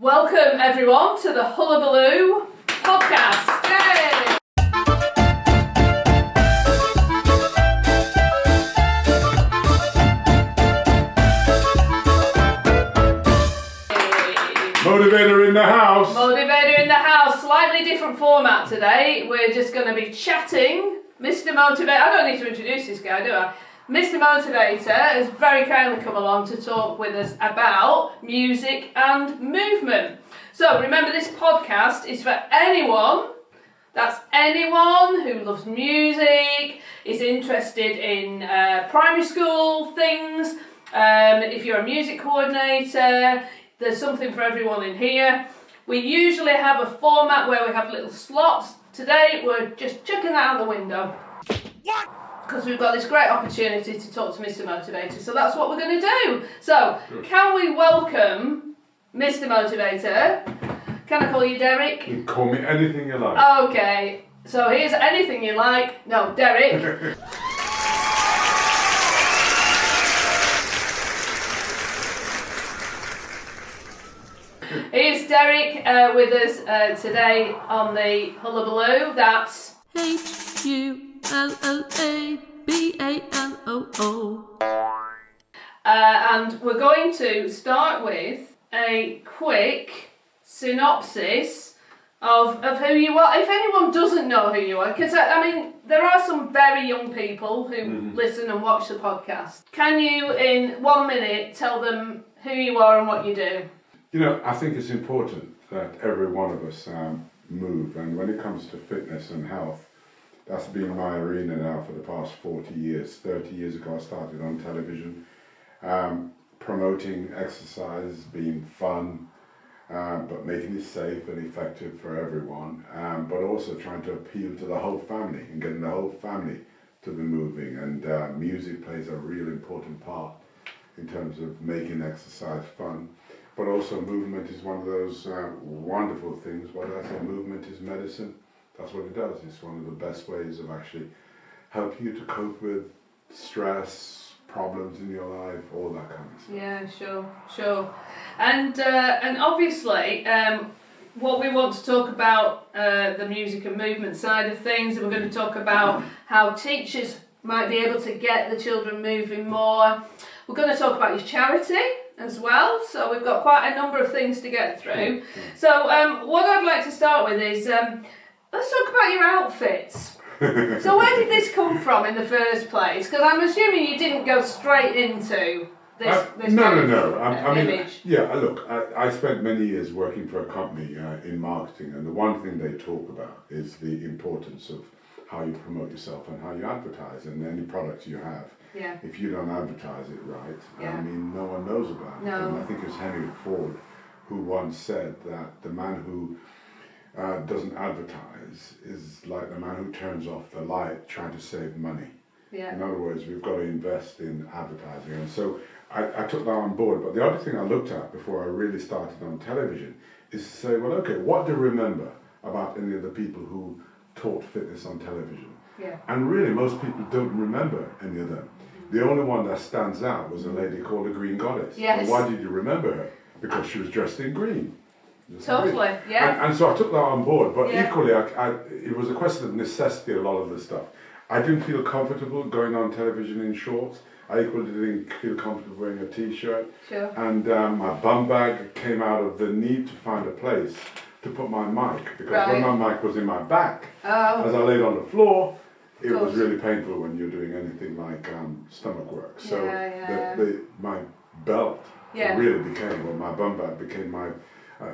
Welcome everyone to the Hullabaloo podcast. Yay! Motivator in the house. Motivator in the house. Slightly different format today. We're just going to be chatting. Mr. Motivator, I don't need to introduce this guy, do I? Mr. Motivator has very kindly come along to talk with us about music and movement. So remember, this podcast is for anyone. That's anyone who loves music, is interested in primary school things. If you're a music coordinator, there's something for everyone in here. We usually have a format where we have little slots. Today we're just chucking that out the window. What? Because we've got this great opportunity to talk to Mr. Motivator. So that's what we're going to do. So, can we welcome Mr. Motivator? Can I call you Derek? You can call me anything you like. Okay. So here's anything you like. No, Derek. Here's Derek with us today on the Hullabaloo. That's Hullabaloo. And we're going to start with a quick synopsis of who you are. If anyone doesn't know who you are, because I mean, there are some very young people who listen and watch the podcast. Can you, in 1 minute, tell them who you are and what you do? You know, I think it's important that every one of us move, and when it comes to fitness and health, that's been my arena now for the past 40 years. 30 years ago I started on television, promoting exercise, being fun, but making it safe and effective for everyone, but also trying to appeal to the whole family and getting the whole family to be moving, and music plays a real important part in terms of making exercise fun. But also movement is one of those wonderful things. What I say, movement is medicine. That's what it does. It's one of the best ways of actually helping you to cope with stress, problems in your life, all that kind of stuff. Yeah, sure. And obviously, what we want to talk about, the music and movement side of things, and we're going to talk about how teachers might be able to get the children moving more. We're going to talk about your charity as well, so we've got quite a number of things to get through. So what I'd like to start with is, let's talk about your outfits. So where did this come from in the first place? Because I'm assuming you didn't go straight into this No. I mean, image. yeah, look, I spent many years working for a company in marketing, and the one thing they talk about is the importance of how you promote yourself and how you advertise, and any product you have. Yeah. If you don't advertise it right, Yeah. I mean, no one knows about it. No. And I think it was Henry Ford who once said that the man who doesn't advertise is like the man who turns off the light trying to save money. Yeah. In other words, we've got to invest in advertising. And so I took that on board. But the other thing I looked at before I really started on television is to say, well, okay, what do you remember about any of the people who taught fitness on television? Yeah. And really, most people don't remember any of them. The only one that stands out was a lady called the Green Goddess. Yes. And why did you remember her? Because she was dressed in green. Totally, yeah. And so I took that on board, but Yeah. equally, it was a question of necessity, a lot of the stuff. I didn't feel comfortable going on television in shorts. I equally didn't feel comfortable wearing a t-shirt. Sure. And my bum bag came out of the need to find a place to put my mic, because when my mic was in my back, as I laid on the floor, it was really painful when you're doing anything like stomach work. So my belt really became, or my bum bag became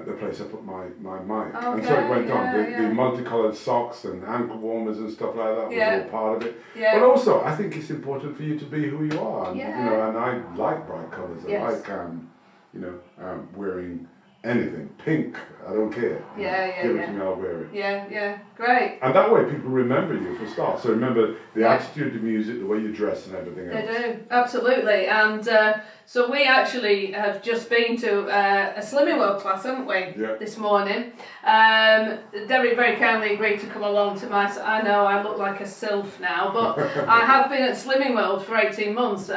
the place I put my mic. Okay, and so it went on. The multicolored socks and ankle warmers and stuff like that was all part of it. Yeah. But also, I think it's important for you to be who you are. And, Yeah. you know, and I like bright colors. I Yes. like, wearing anything, pink, I don't care. Give it to me, I'll wear it. Yeah, great. And that way people remember you for start. So remember the attitude, the music, the way you dress and everything else. They do, absolutely. And so we actually have just been to a Slimming World class, haven't we, this morning. Derek very kindly agreed to come along to my... I know I look like a sylph now, but I have been at Slimming World for 18 months.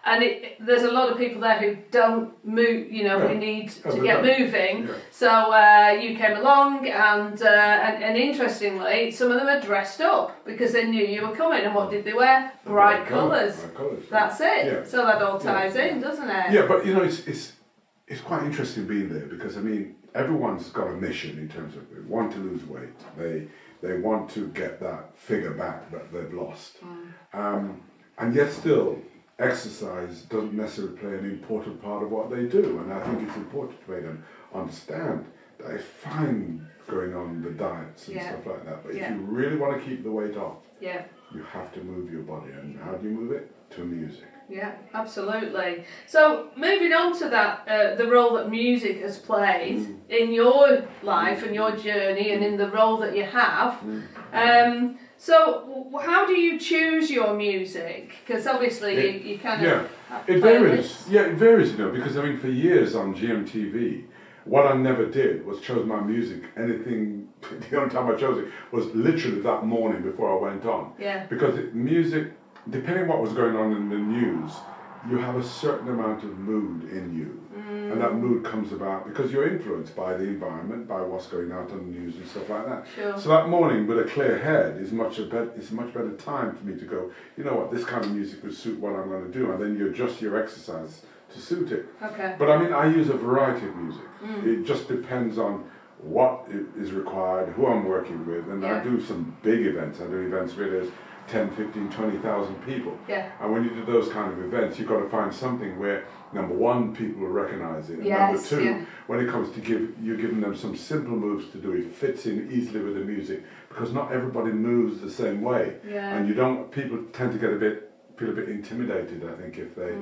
And there's a lot of people there who don't move, you know, who need to get moving. Yeah. So you came along, and interestingly, some of them are dressed up because they knew you were coming. And what did they wear? Bright colours. Bright colours. That's it. Yeah. So that all ties in, doesn't it? Yeah, but you know, it's quite interesting being there because I mean, everyone's got a mission in terms of they want to lose weight. They want to get that figure back that they've lost, and yet still. Exercise doesn't necessarily play an important part of what they do, and I think it's important to make them understand that it's fine going on the diets and stuff like that, but if you really want to keep the weight off, you have to move your body. And how do you move it? To music. Yeah, absolutely. So moving on to that, the role that music has played in your life and your journey and in the role that you have. So how do you choose your music? Because obviously you kind of... It varies. Yeah, it varies, you know, because I mean for years on GMTV, what I never did was chose my music. Anything, the only time I chose it was literally that morning before I went on. Yeah. Because music, depending what was going on in the news, you have a certain amount of mood in you. And that mood comes about because you're influenced by the environment, by what's going out on the news and stuff like that. Sure. So that morning with a clear head is it's a much better time for me to go, you know what, this kind of music would suit what I'm going to do, and then you adjust your exercise to suit it. Okay. But I mean, I use a variety of music. It just depends on what is required, who I'm working with, and I do some big events. I do events where there's 10, 15, 20,000 people. Yeah. And when you do those kind of events, you've got to find something where, number one, people will recognize it. And number two, when it comes to you're giving them some simple moves to do, it fits in easily with the music because not everybody moves the same way. Yeah. And people tend to feel a bit intimidated, I think, if they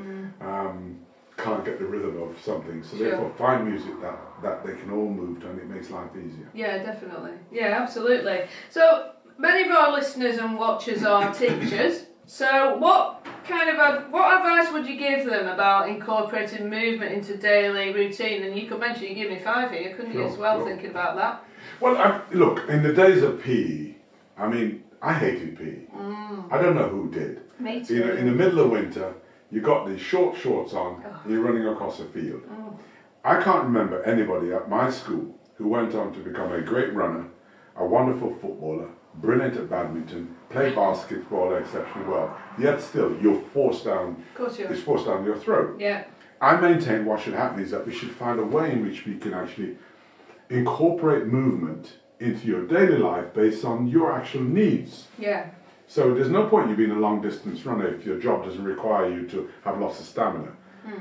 can't get the rhythm of something. So therefore, find music that they can all move to, and it makes life easier. Yeah, definitely. Yeah, absolutely. So many of our listeners and watchers are teachers. So what advice would you give them about incorporating movement into daily routine? And you could mention, you give me 5 here, couldn't you, as well, thinking about that? Well, look, in the days of PE, I mean, I hated PE. I don't know who did. Me too. You know, in the middle of winter, you got these short shorts on, and you're running across a field. I can't remember anybody at my school who went on to become a great runner, a wonderful footballer, brilliant at badminton, play basketball exceptionally well. Yet still, you're forced down. Of course you are. It's forced down your throat. Yeah. I maintain what should happen is that we should find a way in which we can actually incorporate movement into your daily life based on your actual needs. Yeah. So there's no point you being a long distance runner if your job doesn't require you to have lots of stamina.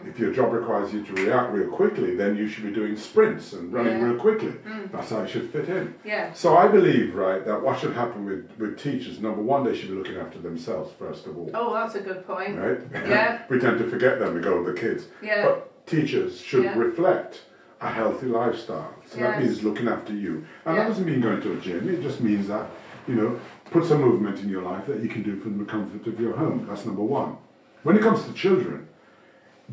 If your job requires you to react real quickly, then you should be doing sprints and running real quickly. That's how it should fit in. Yeah. So I believe, right, that what should happen with teachers, number one, they should be looking after themselves first of all. Oh, that's a good point. Right? Yeah. We tend to forget them, we go with the kids. Yeah. But teachers should reflect a healthy lifestyle. So that means looking after you. And that doesn't mean going to a gym, it just means that, you know, put some movement in your life that you can do from the comfort of your home. That's number one. When it comes to children,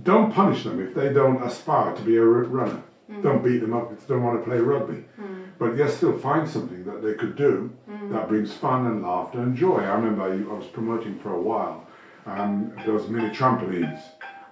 don't punish them if they don't aspire to be a runner. Don't beat them up if they don't want to play rugby. But yes, still find something that they could do that brings fun and laughter and joy. I remember I was promoting for a while, those mini trampolines.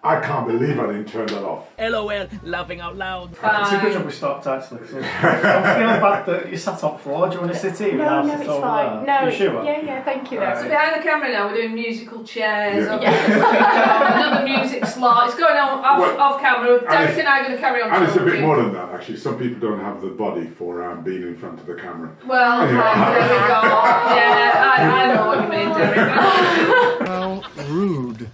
I can't believe I didn't turn that off. LOL, laughing out loud. I can see which one we stopped actually. So I'm feeling bad that you sat on floor. Do you want to sit here? No, it's fine. No, you sure? yeah, thank you. So behind the camera now, we're doing musical chairs. Another music slot. It's going on off camera. Derek and I are going to carry on. And it's a bit more than that, actually. Some people don't have the body for being in front of the camera. Well, there we go. Yeah, I know what you mean, Derek. How rude.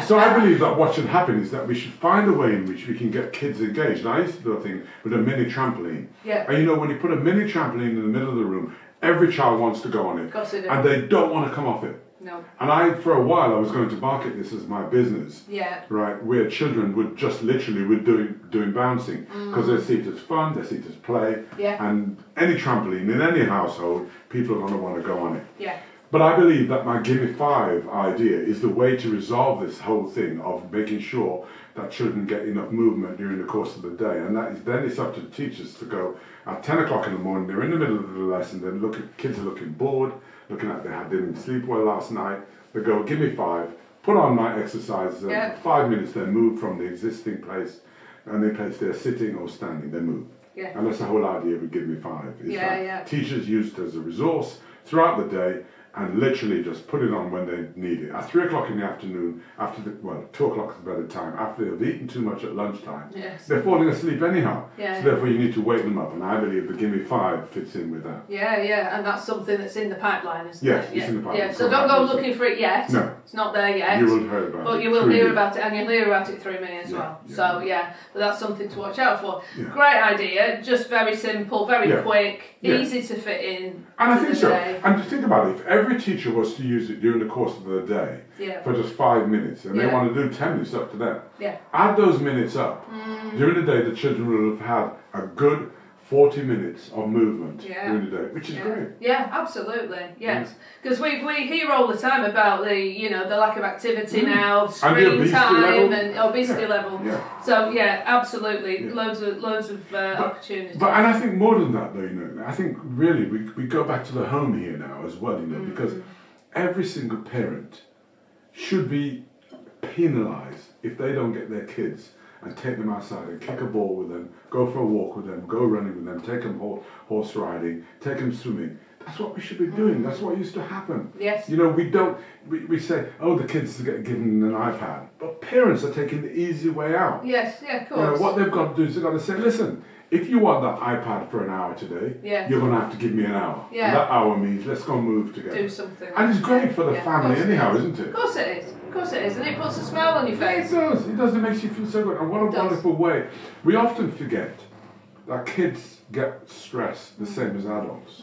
So I believe that what should happen is that we should find a way in which we can get kids engaged. And I used to do a thing with a mini trampoline. Yeah. And you know, when you put a mini trampoline in the middle of the room, every child wants to go on it. Of course they do. And they don't want to come off it. No. And for a while, I was going to market this as my business. Yeah. Right, where children would just literally doing bouncing because they see it as fun, they see it as play. Yeah. And any trampoline in any household, people are going to want to go on it. Yeah. But I believe that my Gimme 5 idea is the way to resolve this whole thing of making sure that children get enough movement during the course of the day. And then it's up to the teachers to go at 10 o'clock in the morning, they're in the middle of the lesson, kids are looking bored, looking at they didn't sleep well last night. They go, Gimme 5, put on my exercise. Yeah. 5 minutes, they move from the existing place, and they place they're sitting or standing, they move. Yeah. And that's the whole idea of Give Me 5. Is Yeah, that yeah. teachers use it as a resource throughout the day and literally just put it on when they need it. At 3 o'clock in the afternoon, 2 o'clock is a better time, after they've eaten too much at lunchtime, Yes. they're falling asleep anyhow. Yeah, So therefore you need to wake them up, and I believe the Give Me 5 fits in with that. Yeah, and that's something that's in the pipeline, isn't Yes, it? it's in the pipeline. Yeah, so don't go looking for it yet. No. It's not there yet. You will hear about it. But you will through hear me. about it, and you'll hear about it through me as Yeah, well. yeah. So yeah, but that's something to watch out for. Yeah. Great idea, just very simple, very Yeah. quick, Yeah. easy to fit in. And I to think the so. day. And to think about it, if every teacher was to use it during the course of the day Yeah. for just 5 minutes, and they Yeah. want to do 10 minutes, up to them. Yeah. Add those minutes up. During the day, the children will have had a good 40 minutes of movement Yeah. during the day, which is Yeah. great. Yeah, absolutely. Yes, because we hear all the time about the lack of activity now, And the screen obesity time, level. and obesity Yeah. level. Yeah. So yeah, absolutely, Yeah. loads of opportunities. But and I think more than that, though, I think really we go back to the home here now as well, because every single parent should be penalised if they don't get their kids and take them outside and kick a ball with them, go for a walk with them, go running with them, take them horse riding, take them swimming. That's what we should be doing. That's what used to happen. Yes. We say, oh, the kids get given an iPad, but parents are taking the easy way out. Yes, yeah, of course. What they've got to do is they've got to say, listen, if you want that iPad for an hour today, Yeah. you're going to have to give me an hour. Yeah. And that hour means let's go and move together. Do something. And it's great for the Yeah, of family course it anyhow, is. isn't it? Of course it is. Of course it is, and it puts a smile on your Yeah, face. it does. It does. It makes you feel so good. And what a It does. wonderful way. We often forget that kids get stressed the same as adults,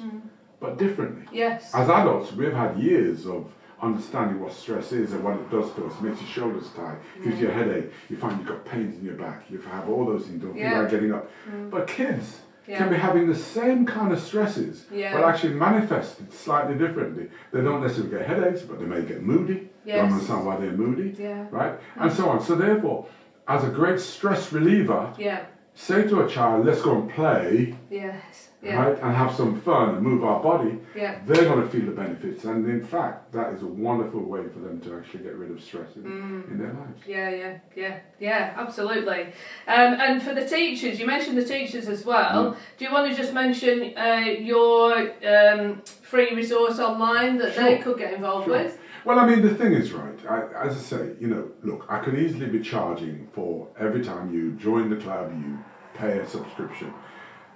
but differently. Yes. As adults, we've had years of understanding what stress is and what it does to us. It makes your shoulders tight, gives you a headache, you find you've got pains in your back, you have all those things, don't feel Yeah. like getting up. But kids Yeah. can be having the same kind of stresses, Yeah. but actually manifested slightly differently. They don't necessarily get headaches, but they may get moody. Yes. Don't understand why they're moody, Yeah. right? And so on. So therefore, as a great stress reliever, Yeah. say to a child, let's go and play, Yes. Yeah. right, and have some fun and move our body. Yeah. They're going to feel the benefits, and in fact, that is a wonderful way for them to actually get rid of stress in their lives. Yeah, absolutely. And for the teachers, you mentioned the teachers as well. Do you want to just mention your free resource online that they Sure. could get involved Sure. with? Well, I mean, the thing is, right, as I say, look, I could easily be charging for every time you join the club, you pay a subscription.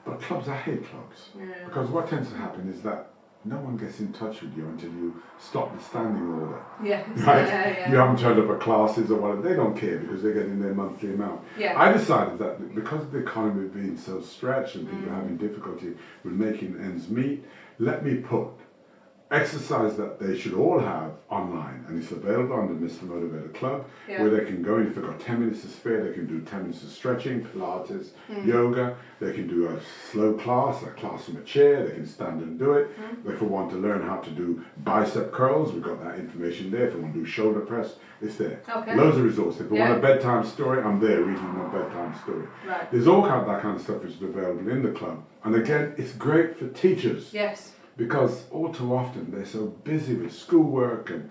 But clubs, I hate clubs. Yeah. Because what tends to happen is that no one gets in touch with you until you stop the standing order. Yes. Right? Yeah. You haven't turned up at classes or whatever. They don't care because they're getting their monthly amount. Yeah. I decided that because of the economy being so stretched and people having difficulty with making ends meet, let me put exercise that they should all have online, and it's available on the Mr. Motivator Club, Yeah. where they can go in. If they've got 10 minutes to spare, they can do 10 minutes of stretching, Pilates, yoga. They can do a slow class, a class from a chair. They can stand and do it. If we want to learn how to do bicep curls, we've got that information there. If we want to do shoulder press, it's there. Okay. Loads of resources. If we Yeah. want a bedtime story, I'm there reading my bedtime story. Right. There's all kind of that kind of stuff which is available in the club. And again, it's great for teachers. Yes. Because all too often they're so busy with schoolwork and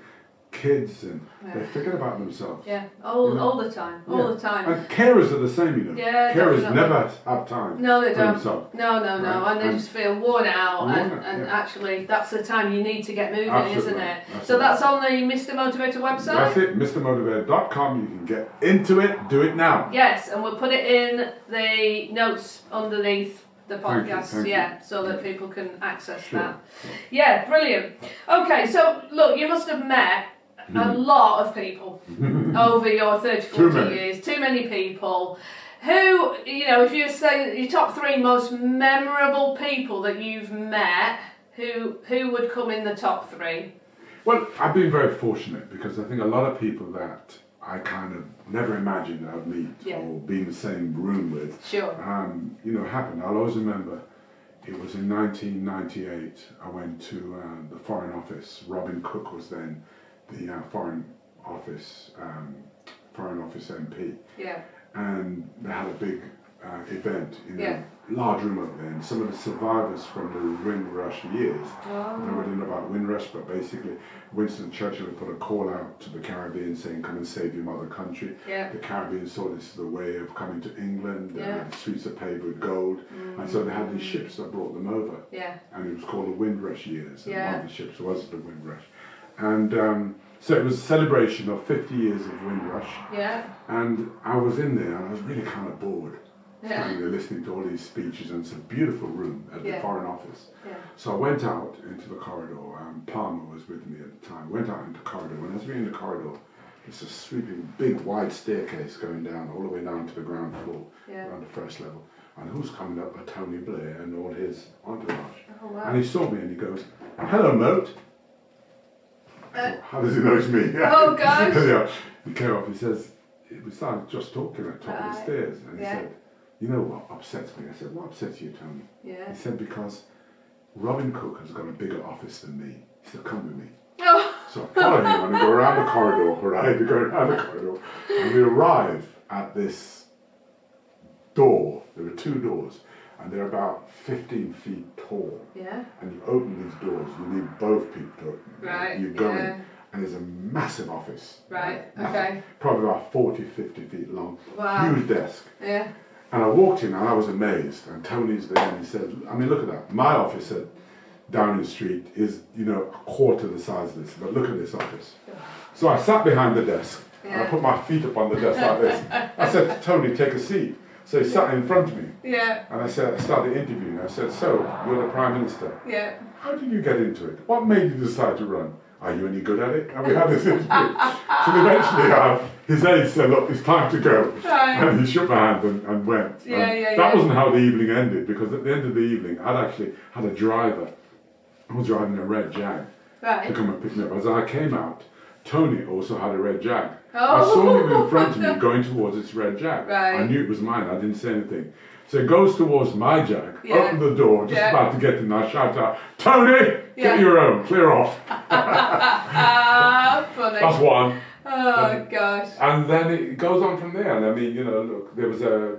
kids and they forget about themselves. Yeah. All the time. All Yeah. the time. And carers are the same, Yeah, Carers definitely. never have time No, they for don't. themselves. No, Right. and they just feel worn out, Worn and, out, and yeah. actually that's the time you need to get moving, Absolutely, isn't it? absolutely. So that's on the Mr. Motivator website? That's it, MrMotivator.com. You can get into it, do it now. Yes, and we'll put it in the notes underneath the Thank you, podcast, thank you. so that people can access Sure, that. sure. Yeah, brilliant. Okay, so look, you must have met a lot of people over your 30, Too 40 many. years, too many people. Who, if you say your top 3 most memorable people that you've met, who would come in the top 3? Well, I've been very fortunate because I think a lot of people that I kind of never imagined I'd meet Yeah. or be in the same room with. Sure. Happened. I'll always remember it was in 1998. I went to the Foreign Office. Robin Cook was then the Foreign Office MP. Yeah. And they had a big event in Yeah. a large room up there, and some of the survivors from the Windrush years. I don't know whether you know about Windrush, but basically Winston Churchill put a call out to the Caribbean saying, come and save your mother country. Yeah. The Caribbean saw this as a way of coming to England, Yeah. the streets are paved with gold, and so they had these ships that brought them over. Yeah. And it was called the Windrush years, and Yeah. one of the ships was the Windrush. And so it was a celebration of 50 years of Windrush, Yeah. and I was in there and I was really kind of bored. Yeah. Standing there listening to all these speeches, and it's a beautiful room at the Yeah. Foreign Office. Yeah. So I went out into the corridor, Palmer was with me at the time, went out into the corridor. When I was in the corridor, there's a sweeping, big, wide staircase going down, all the way down to the ground floor, Yeah. around the first level. And who's coming up but Tony Blair and all his entourage. Oh, wow. And he saw me and he goes, hello, Moat. How does he know it's me? Oh, gosh. Yeah. He came up, he says, we started just talking at the top of the Right. stairs, and he Yeah. said, you know what upsets me? I said, what upsets you, Tony? Yeah. He said, because Robin Cook has got a bigger office than me. He said, come with me. Oh. So I follow him and I go around the corridor, right? We go around the corridor, and we arrive at this door. There were two doors, and they're about 15 feet tall. Yeah. And you open these doors, you need both people to open. Right, You go yeah. in, and there's a massive office. Right, Massive, okay. Probably about 40, 50 feet long. Wow. Huge desk. Yeah. And I walked in and I was amazed. And Tony's there and he said, I mean, look at that. My office at Downing Street is, you know, a quarter the size of this. But look at this office. So I sat behind the desk. And I Yeah. put my feet up on the desk like this. I said, Tony, take a seat. So he sat in front of me. Yeah. And I started interviewing. I said, so, you're the Prime Minister. Yeah. How did you get into it? What made you decide to run? Are you any good at it? And we had this interview. So eventually his aide said, look, it's time to go. Right. And he shook my hand and went. Yeah, And yeah, that yeah. wasn't how the evening ended, because at the end of the evening, I'd actually had a driver who was driving a red Jag to Right. come and pick me up. As I came out, Tony also had a red Jag. Oh. I saw him in front of me going towards this red Jag. Right. I knew it was mine. I didn't say anything. So he goes towards my Jag, Yeah. opened the door, just Yeah. about to get in, I shout out, Tony, Yeah. get your own, clear off. Ah, funny. That's one. Oh, gosh. And then it goes on from there. And I mean, you know, look, there was a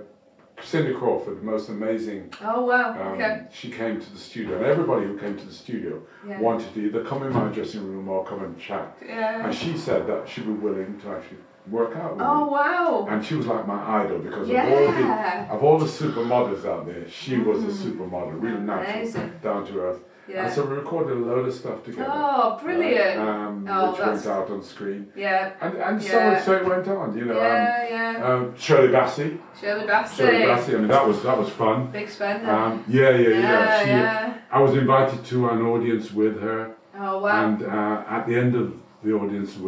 Cindy Crawford, the most amazing. Oh, wow. Okay. She came to the studio, and everybody who came to the studio Yeah. wanted to either come in my dressing room or come and chat. Yeah. And she said that she'd be willing to actually work out with Oh, me. wow. And she was like my idol because Yeah. of all the supermodels out there, she was a supermodel, real natural, Amazing. down to earth. Yeah. And so we recorded a load of stuff together. Oh, brilliant. Oh, which that's- went out on screen. Yeah. And Yeah. so it went on, you know. Yeah, yeah. Shirley Bassey. Shirley Bassey. Shirley Bassey, I mean, that was fun. Big spender. Yeah. Yeah, She, yeah. I was invited to an audience with her, Oh, wow. and at the end of the audience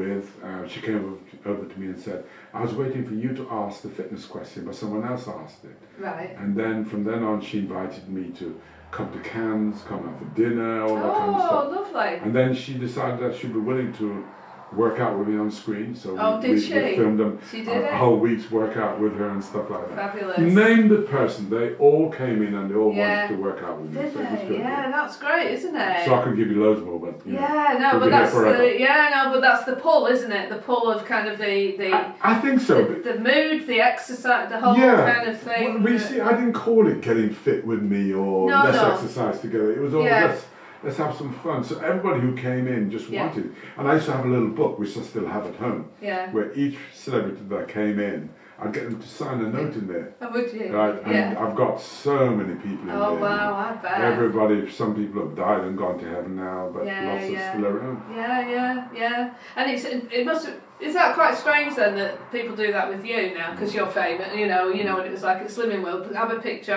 she came over to me and said, I was waiting for you to ask the fitness question, but someone else asked it. Right. And then from then on, she invited me to come to Cannes, come out for dinner, all that kind of Oh, stuff. lovely. And then she decided that she'd be willing to work out with me on screen. So Oh, did we she? filmed them She did it? a whole week's workout with her and stuff like that. Fabulous. Name the person, they all came in and they all Yeah. wanted to work out with me. Did So it was they? good, Yeah, that's great, isn't it? So I could give you loads more, but you know, Yeah, no, we'll but be here that's forever. but that's the pull, isn't it? The pull of kind of the I think so. but- the mood, the exercise, the whole yeah. kind of thing. Well, we see, I didn't call it getting fit with me or No, let's no. exercise together. It was all Yeah. let's have some fun. So everybody who came in just Yeah. wanted. And I used to have a little book, which I still have at home, Yeah. where each celebrity that came in, I'd get them to sign a note in there. Oh, would you? Right, and Yeah. I've got so many people in Oh, there. wow, I bet. Everybody, some people have died and gone to heaven now, but Yeah, lots yeah. are still around. Yeah. And it must. Is that quite strange then that people do that with you now because you're famous? You know, when it was like at Slimming World, have a picture,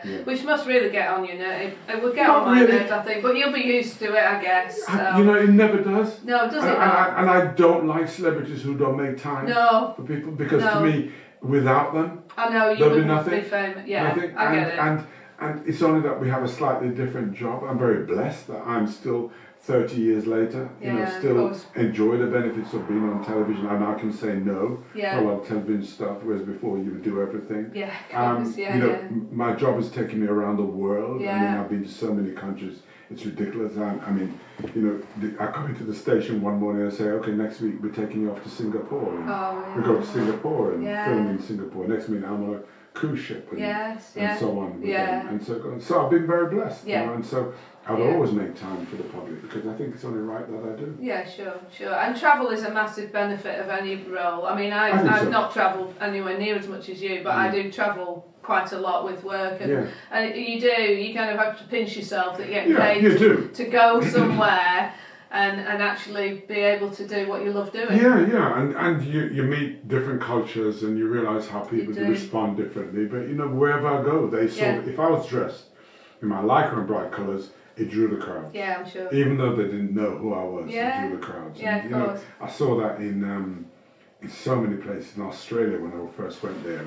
Yeah. which must really get on your nerves. It would get Not on my really. nerves, I think, but you'll be used to it, I guess. So. You know, it never does. No, does it and, not? and I don't like celebrities who don't make time No. for people, because No. to me, without them, I know you there'll be wouldn't nothing. be famous. Yeah, nothing. I get it. And it's only that we have a slightly different job. I'm very blessed that I'm still 30 years later, Yeah, of still course. enjoy the benefits of being on television, and I can say no Yeah. to a lot of television stuff, whereas before you would do everything. Yeah, of course, yeah, you know, yeah. my job has taken me around the world. I mean, Yeah. I've been to so many countries, it's ridiculous. I mean, you know, I come into the station one morning and say, okay, next week we're taking you off to Singapore. And Oh, we go to Singapore and Yeah. film in Singapore. Next minute I'm on a cruise ship and, Yes, and so on. With yeah. them. And so I've been very blessed. Yeah. You know, and so I'd Yeah. always make time for the public because I think it's only right that I do. Yeah, sure. And travel is a massive benefit of any role. I mean, I think I've so. not travelled anywhere near as much as you, but I do travel quite a lot with work, and, Yeah. and you kind of have to pinch yourself that you get Yeah, paid you do. to go somewhere and actually be able to do what you love doing. Yeah, and you meet different cultures and you realise how people do. respond differently. But you know, wherever I go, they saw if I was dressed in my lycra and bright colours, it drew the crowds. Yeah, I'm sure. Even though they didn't know who I was, Yeah. it drew the crowds. Yeah, and, of you know, course. I saw that in so many places in Australia when I first went there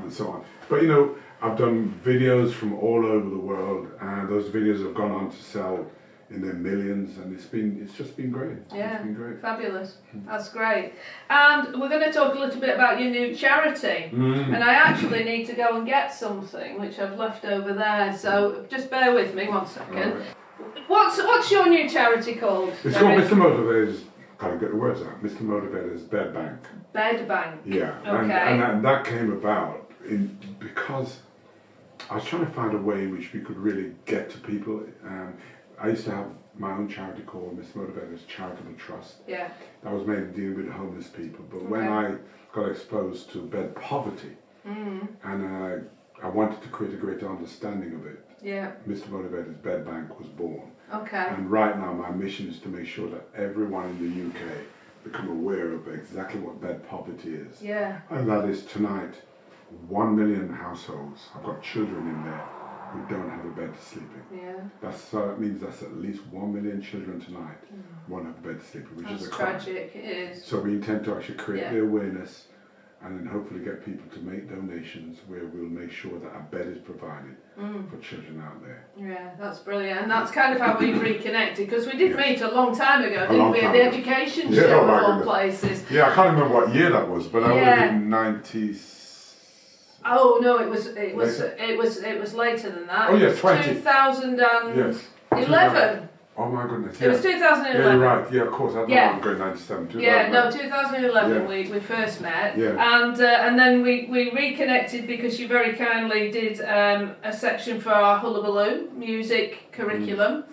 and so on. But you know, I've done videos from all over the world, and those videos have gone on to sell in their millions, and it's just been great. Yeah, it's been great. Fabulous. That's great. And we're going to talk a little bit about your new charity. And I actually need to go and get something which I've left over there. So just bear with me 1 second. Right. What's your new charity called? It's called Mr. Motivator's. Can't get the words out. Mr. Motivator's Bed Bank. Bed Bank. Yeah, Okay. and that came about because I was trying to find a way in which we could really get to people. I used to have my own charity called Mr. Motivator's Charitable Trust. Yeah. That was mainly dealing with homeless people. But when I got exposed to bed poverty, and I wanted to create a greater understanding of it, Yeah. Mr. Motivator's Bed Bank was born. Okay. And right now my mission is to make sure that everyone in the UK become aware of exactly what bed poverty is. Yeah. And that is tonight, 1 million households, I've got children in there who don't have a bed to sleep in. Yeah. So that means that's at least 1 million children tonight won't have a bed to sleep in, which That's is a crime. tragic. It is. So we intend to actually create Yeah. the awareness and then hopefully get people to make donations where we'll make sure that a bed is provided for children out there. Yeah, that's brilliant, and that's kind of how we reconnected, because we did meet a long time ago, didn't long we? At time the ago. education Yeah, show oh my of all goodness. places. Yeah, I can't remember what year that was, but that would Yeah. have been 90s. Oh no, it was later than that. Oh, yeah, It was 20. 2011. Yes. Oh my goodness. It was Yeah, 2011. you're right. Yeah, of course. I don't know I'm going 97. Yeah, no, 2011. 2011 Yeah. we first met, Yeah. and then we reconnected because you very kindly did a section for our Hullabaloo music curriculum,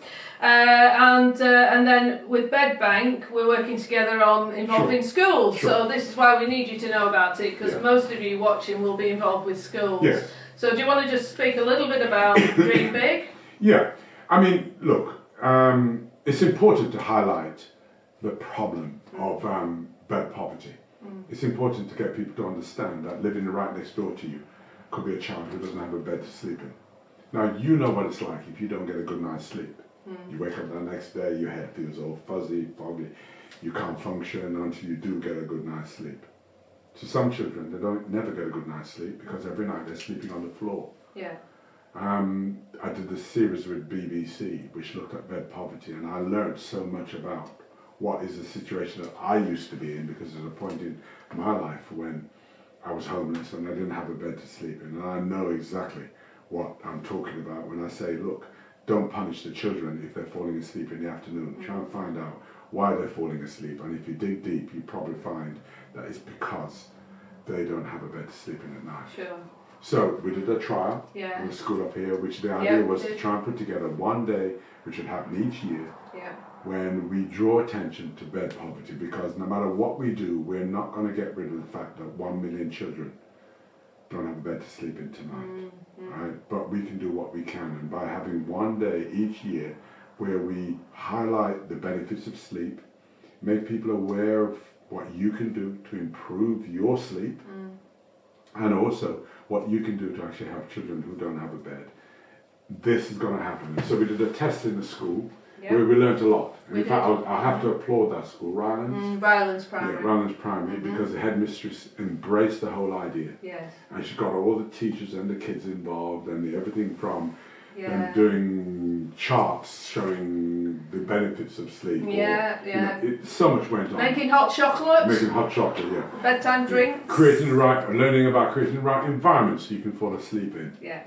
and then with Bed Bank we're working together on involving schools. Sure. So this is why we need you to know about it, because most of you watching will be involved with schools. Yes. So do you want to just speak a little bit about Dream Big? Yeah. I mean, look, it's important to highlight the problem of bed poverty. It's important to get people to understand that living right next door to you could be a child who doesn't have a bed to sleep in. Now, you know what it's like if you don't get a good night's sleep. You wake up the next day, your head feels all fuzzy, foggy. You can't function until you do get a good night's sleep. So some children, they don't never get a good night's sleep because every night they're sleeping on the floor. Yeah. I did this series with BBC which looked at bed poverty, and I learned so much about what is the situation that I used to be in, because there's a point in my life when I was homeless and I didn't have a bed to sleep in, and I know exactly what I'm talking about when I say, look, don't punish the children if they're falling asleep in the afternoon. Try and find out why they're falling asleep, and if you dig deep you probably find that it's because they don't have a bed to sleep in at night. Sure. So we did a trial Yeah. in a school up here, which the idea was we to did. try and put together one day, which would happen each year, Yeah. when we draw attention to bed poverty, because no matter what we do, we're not going to get rid of the fact that 1 million children don't have a bed to sleep in tonight, right? But we can do what we can, and by having one day each year where we highlight the benefits of sleep, make people aware of what you can do to improve your sleep, and also what you can do to actually help children who don't have a bed. This is going to happen. So we did a test in the school where we learnt a lot. And We in fact, did. I have to applaud that school, Rylands. Violence Primary. Yeah, Rylands Primary, because the headmistress embraced the whole idea. Yes. And she got all the teachers and the kids involved, and everything from Yeah. them doing charts showing the benefits of sleep. Yeah, or, yeah. So much went on. Making hot chocolate. Making hot chocolate, yeah. Bedtime drinks. Creating the right, learning about creating the right environment so you can fall asleep in. Yeah.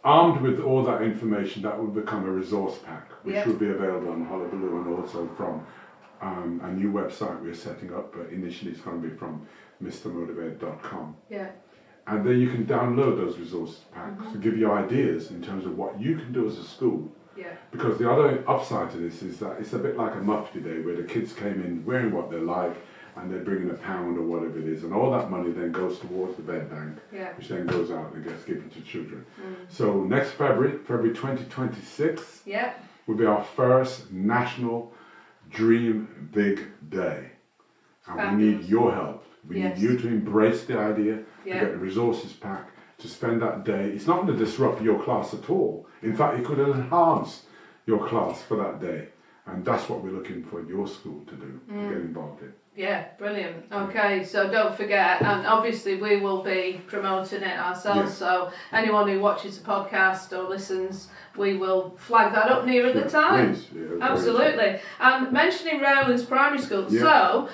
Armed with all that information, that will become a resource pack, which Yep. will be available on Hullabaloo, and also from a new website we're setting up, but initially it's going to be from mrmotivator.com. Yeah. And then you can download those resources packs to give you ideas in terms of what you can do as a school. Yeah. Because the other upside to this is that it's a bit like a Muffety Day where the kids came in wearing what they like and they're bringing £1 or whatever it is, and all that money then goes towards the bed bank, which then goes out and gets given to children. So next February 2026, will be our first National Dream Big Day. And we need your help. We need you to embrace the idea, to get the resources pack, to spend that day. It's not going to disrupt your class at all. In fact, it could enhance your class for that day. And that's what we're looking for your school to do, to get involved in. Yeah, brilliant. Okay, so don't forget, and obviously we will be promoting it ourselves, so anyone who watches the podcast or listens, we will flag that up nearer the time. Please. Absolutely. And mentioning Rowlands Primary School, so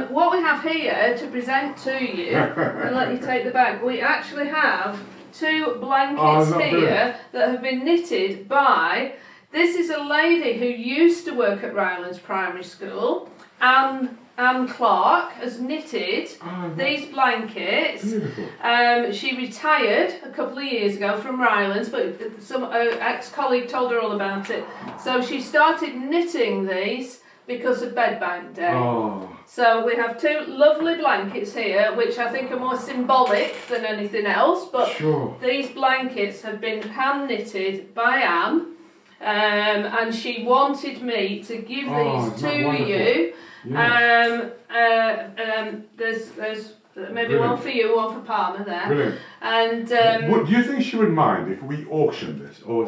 what we have here to present to you, and let you take the bag, we actually have 2 blankets here that have been knitted by, this is a lady who used to work at Rowlands Primary School, Anne Clark has knitted these blankets. Beautiful. She retired a couple of years ago from Rowlands, but some ex-colleague told her all about it. So she started knitting these because of Bed Bank Day. So we have 2 lovely blankets here, which I think are more symbolic than anything else. But these blankets have been hand knitted by Anne, and she wanted me to give these to you. There's maybe one for you, one for Palmer there. Brilliant. And do you think she would mind if we auction this, or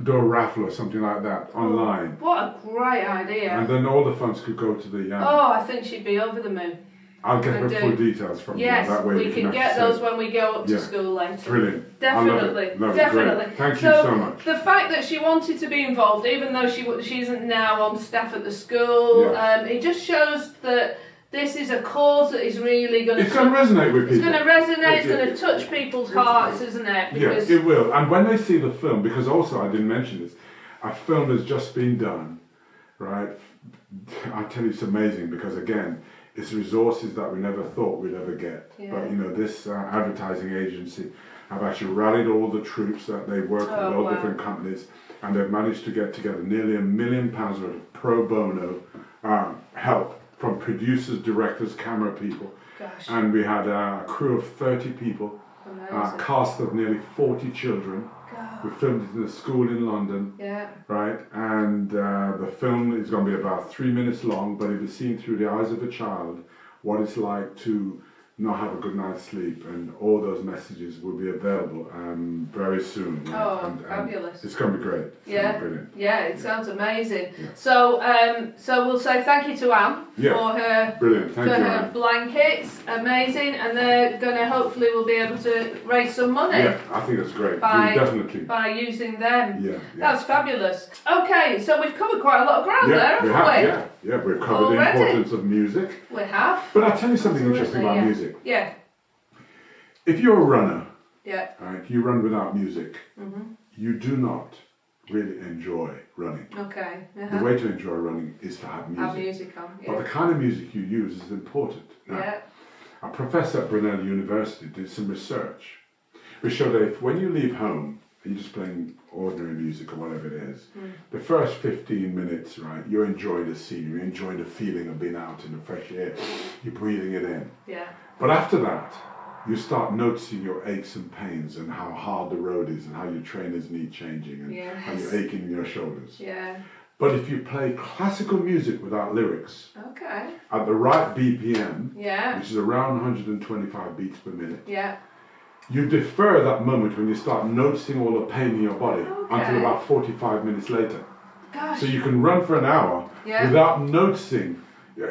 do a raffle or something like that online? What a great idea! And then all the funds could go to the. I think she'd be over the moon. I'll get her full details from you. That way we can get those when we go up to school later. Brilliant. Definitely. Love it. Definitely. Great. Thank you so much. The fact that she wanted to be involved, even though she isn't now on staff at the school, it just shows that this is a cause that is really going to... It's going to resonate with people. It's going to resonate, it's going to touch people's hearts, isn't it? Yes, it will. And when they see the film, because also I didn't mention this, a film has just been done, right? I tell you, it's amazing because, again, it's resources that we never thought we'd ever get. But, this advertising agency have actually rallied all the troops that they work with, all different companies, and they've managed to get together nearly £1 million worth of pro bono help from producers, directors, camera people. And we had a crew of 30 people, a cast of nearly 40 children. We filmed it in a school in London, right? And the film is going to be about 3 minutes long, but it is seen through the eyes of a child, what it's like to not have a good night's sleep, and all those messages will be available very soon. Fabulous. It's going to be great. It's going to be brilliant. It sounds amazing. So we'll say thank you to Anne for her Brilliant. Blankets. Amazing, and they're going to hopefully we'll be able to raise some money. Yeah, I think that's great. Definitely. By using them. Yeah. That's fabulous. Okay, so we've covered quite a lot of ground there, haven't we? Yeah, we've covered the importance of music. We have. But I'll tell you something interesting about music. Yeah. If you're a runner, right, you run without music, you do not really enjoy running. Okay. The way to enjoy running is to have music. Have music on, But the kind of music you use is important. Now, a professor at Brunel University did some research which showed that if when you leave home, you're just playing ordinary music or whatever it is, the first 15 minutes, right, you're enjoying the scenery, you're enjoying the feeling of being out in the fresh air, you're breathing it in. Yeah. But after that, you start noticing your aches and pains and how hard the road is and how your trainers need changing and how you're aching in your shoulders. Yeah. But if you play classical music without lyrics, at the right BPM, which is around 125 beats per minute, you defer that moment when you start noticing all the pain in your body until about 45 minutes later. So you can run for an hour without noticing.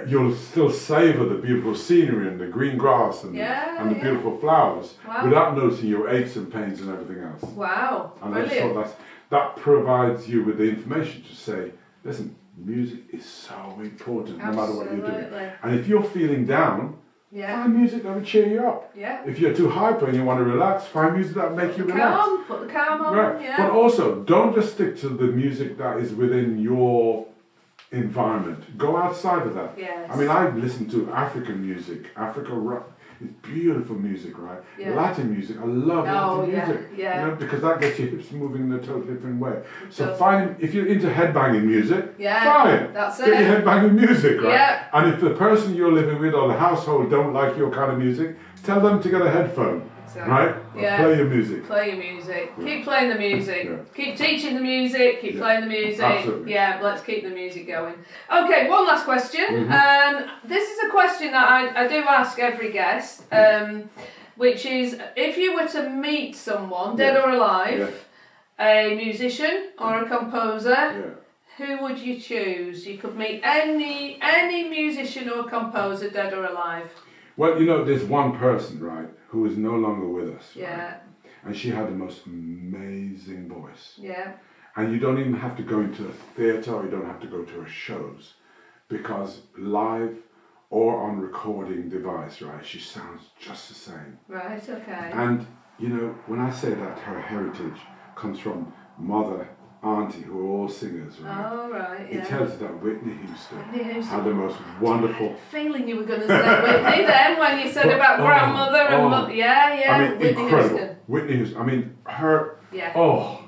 You'll still savour the beautiful scenery and the green grass and the beautiful flowers without noticing your aches and pains and everything else. Wow, and brilliant. I just thought that provides you with the information to say, listen, music is so important no matter what you're doing. And if you're feeling down, find music that will cheer you up. If you're too hyper and you want to relax, find music that will make you relax. Put the calm on. Right. But also, don't just stick to the music that is within your environment. Go outside of that. I mean, I listen to African music, Africa rock, It's beautiful music, right? Yeah. Latin music, I love Latin music. Yeah. You know, because that gets your hips moving in a totally different way. So does. find, if you're into headbanging music, Yeah, fine. that's Get it. your headbanging music, right? Yeah. And if the person you're living with or the household don't like your kind of music, tell them to get a headphone, Exactly. right? Or Yeah. play your music. Play your music. Keep playing the music. Yeah. Keep teaching the music. Keep playing the music. Absolutely. Yeah, let's keep the music going. Okay, one last question. Mm-hmm. This is a question that I do ask every guest, which is, if you were to meet someone, dead or alive, a musician or a composer, who would you choose? You could meet any musician or composer, dead or alive. Well, you know, there's one person, right, who is no longer with us. Yeah. Right? And she had the most amazing voice. Yeah. And you don't even have to go into a theatre, or you don't have to go to her shows, because live or on recording device, right, she sounds just the same. Right, okay. And, you know, when I say that her heritage comes from mother, auntie, who are all singers, right? Oh, right, yeah. It tells you that Whitney Houston Whitney Houston. had the most wonderful... Feeling you were going to say Whitney then when you said about grandmother and mother. Yeah, I mean, Whitney incredible. Houston. Whitney Houston. I mean, her... Yeah. Oh,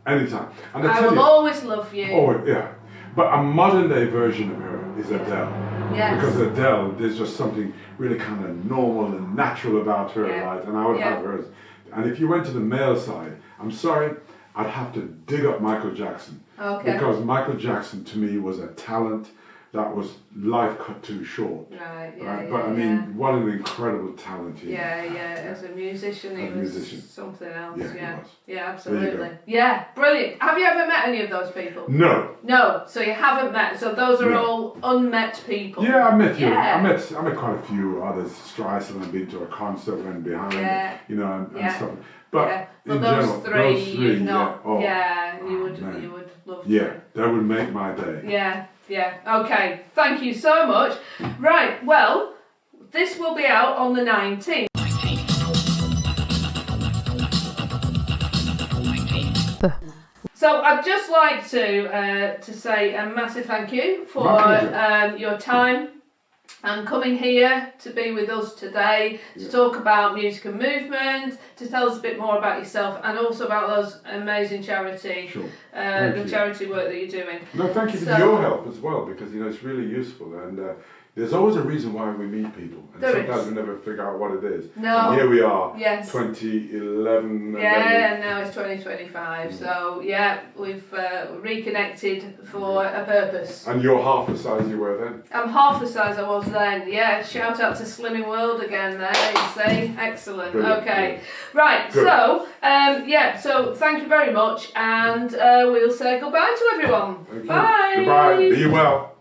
anytime. And I tell will you, always love you. oh, yeah. But a modern day version of her is Adele. Yes. Because Adele, there's just something really kind of normal and natural about her, Yeah. right? And I would have hers. And if you went to the male side, I'm sorry, I'd have to dig up Michael Jackson. Okay. Because Michael Jackson to me was a talent that was life cut too short. Right, yeah, Right? yeah, But I mean, yeah. what an incredible talent he Yeah, had. as a musician, he As a was musician. something else. Yeah, he Yeah, was. yeah, There you absolutely. go. Yeah, brilliant. Have you ever met any of those people? No. No, so you haven't met. So those are No. all unmet people. Yeah, I met you. Yeah. I met quite a few others. Streisand, I've been to a concert, went behind, you know, and Yeah. stuff. But Yeah. But in those general, three, those three, you've not. yeah, oh, yeah, you would man. love to. Yeah, that would make my day. Yeah. Okay. Thank you so much. Right. Well, this will be out on the 19th. So I'd just like to say a massive thank you for My pleasure. your time and coming here to be with us today to talk about music and movement, to tell us a bit more about yourself and also about those amazing charity, Sure. the Thank you. charity work that you're doing. No, thank you for your help as well, because you know it's really useful, and there's always a reason why we meet people, and There sometimes is. we never figure out what it is. No. And here we are, Yes. 2011. Yeah, and now it's 2025, so yeah, we've reconnected for a purpose. And you're half the size you were then. I'm half the size I was then, yeah. Shout out to Slimming World again there, you see. Excellent. Brilliant, Okay. brilliant. Right, Good. so, so thank you very much, and we'll say goodbye to everyone. Thank you. Bye. Goodbye. Be well.